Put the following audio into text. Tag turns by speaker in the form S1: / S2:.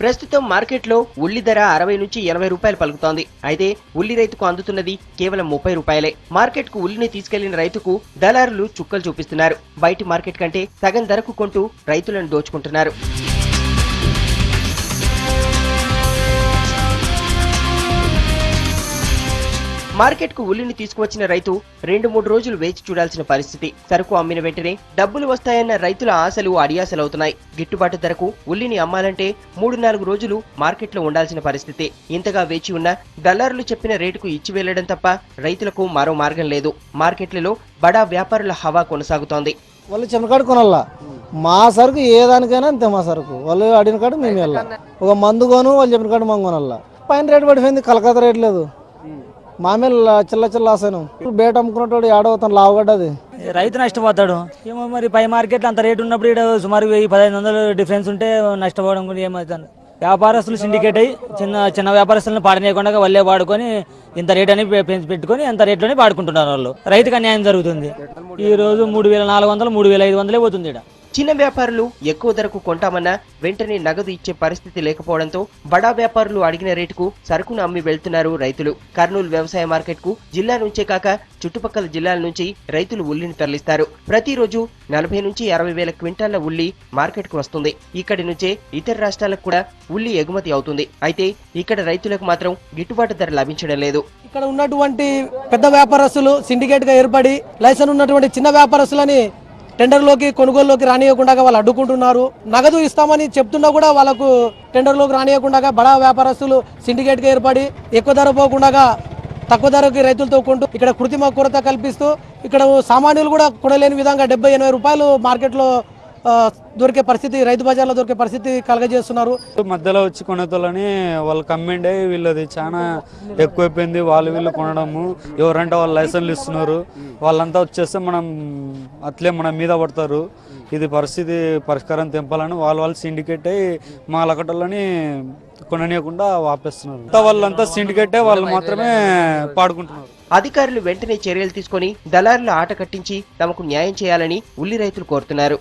S1: ప్రస్తుతం మార్కెట్లో ఉల్లి ధర 60 నుంచి 80 రూపాయలు పలుకుతోంది. అయితే ఉల్లి రైతుకు అందుతున్నది కేవలం 30 రూపాయలే. మార్కెట్కు ఉల్లిని తీసుకెళ్లిన రైతుకు దళారులు చుక్కలు చూపిస్తున్నారు. బయటి మార్కెట్ కంటే సగం ధరకు కొంటూ రైతులను దోచుకుంటున్నారు. మార్కెట్కు ఉల్లిని తీసుకువచ్చిన రైతు 2-3 రోజులు వేచి చూడాల్సిన పరిస్థితి. సరుకు అమ్మిన వెంటనే డబ్బులు వస్తాయన్న రైతుల ఆశలు అడియాసలవుతున్నాయి. గిట్టుబాటు ధరకు ఉల్లిని అమ్మాలంటే 3-4 రోజులు మార్కెట్లో ఉండాల్సిన పరిస్థితి. ఇంతగా వేచి ఉన్న దళారులు చెప్పిన రేటుకు ఇచ్చి వెళ్లడం తప్ప రైతులకు మరో మార్గం లేదు. మార్కెట్లలో బడా వ్యాపారుల హవా కొనసాగుతోంది.
S2: వాళ్ళు చెమకాడు కొనాల, మా సరుకు ఏ దానికైనా అంతే. మా సరుకు వాళ్ళు అడిగిన కాడు మేము వెళ్ళాలి. ఒక మందు కొను వాళ్ళు చెప్పిన కాడు మనం కొనాల. పైన రేటు పడిపోయింది, కలకత్తా రేట్ లేదు. మామే చిల్ల చిల్ల ఆసాను బేట అమ్ముకున్నట్టు ఏడవుతాను లావుగడ్డది.
S3: రైతు నష్టపోతాడు ఏమో మరి. పై మార్కెట్లో అంత రేటు ఉన్నప్పుడు ఇక్కడ సుమారు 1000-1500 డిఫరెన్స్ ఉంటే నష్టపోవడం కూడా ఏమవుతాను. వ్యాపారస్తులు సిండికేట్ అయ్యి చిన్న వ్యాపారస్తులను పాడనీయకుండా వాళ్ళే వాడుకొని ఇంత రేట్ అని పెట్టుకొని అంత రేట్లోనే వాడుకుంటున్నారు వాళ్ళు. రైతుకు అన్యాయం జరుగుతుంది. ఈ రోజు 3400, 3500 పోతుంది ఇక్కడ.
S1: చిన్న వ్యాపారులు ఎక్కువ ధరకు కొంటామన్నా వెంటనే నగదు ఇచ్చే పరిస్థితి లేకపోవడంతో బడా వ్యాపారులు అడిగిన రేటుకు సరుకును అమ్మి వెళ్తున్నారు రైతులు. కర్నూలు వ్యవసాయ మార్కెట్ కు జిల్లా నుంచే కాక చుట్టుపక్కల జిల్లాల నుంచి రైతులు ఉల్లిని తరలిస్తారు. ప్రతిరోజు 40 నుంచి 60 వేల క్వింటాళ్ల ఉల్లి మార్కెట్ కు వస్తుంది. ఇక్కడి నుంచే ఇతర రాష్ట్రాలకు కూడా ఉల్లి ఎగుమతి అవుతుంది. అయితే ఇక్కడ రైతులకు మాత్రం గిట్టుబాటు ధర లభించడం లేదు.
S2: ఇక్కడ ఉన్నటువంటి పెద్ద వ్యాపారస్తులు సిండికేట్ గా ఏర్పడి లైసెన్స్ ఉన్నటువంటి చిన్న వ్యాపారస్తులని టెండర్లోకి కొనుగోలులోకి రానియకుండా వాళ్ళు అడ్డుకుంటున్నారు. నగదు ఇస్తామని చెప్తున్నా కూడా వాళ్ళకు టెండర్లోకి రానియకుండా బడా వ్యాపారస్తులు సిండికేట్గా ఏర్పడి ఎక్కువ ధర పోకుండా తక్కువ ధరకి రైతులతో కొంటూ ఇక్కడ కృత్రిమ కొరత కల్పిస్తూ ఇక్కడ సామాన్యులు కూడా కొనలేని విధంగా 70-80 రూపాయలు మార్కెట్లో దొరికే పరిస్థితి, రైతు బజార్లో దొరికే పరిస్థితి కలగజేస్తున్నారు.
S4: మధ్యలో వచ్చి కొనేతోళ్ళని వాళ్ళు కమ్మెండ్ అయ్యి వీళ్ళది చాలా ఎక్కువైపోయింది. వీళ్ళు కొనడము, ఎవరంటే వాళ్ళు లైసెన్స్లు ఇస్తున్నారు. వాళ్ళంతా వచ్చేస్తే మన మీద పడతారు. ఇది పరిష్కారం తెంపాలని వాళ్ళు సిండికేట్ అయ్యి మా లకటోళ్ళని కొననీయకుండా ఆపేస్తున్నారు. వాళ్ళంతా సిండికేట్ అయ్యి వాళ్ళు మాత్రమే పాడుకుంటున్నారు.
S1: అధికారులు వెంటనే చర్యలు తీసుకొని దళారుల ఆట కట్టించి తమకు న్యాయం చేయాలని ఉల్లి రైతులు కోరుతున్నారు.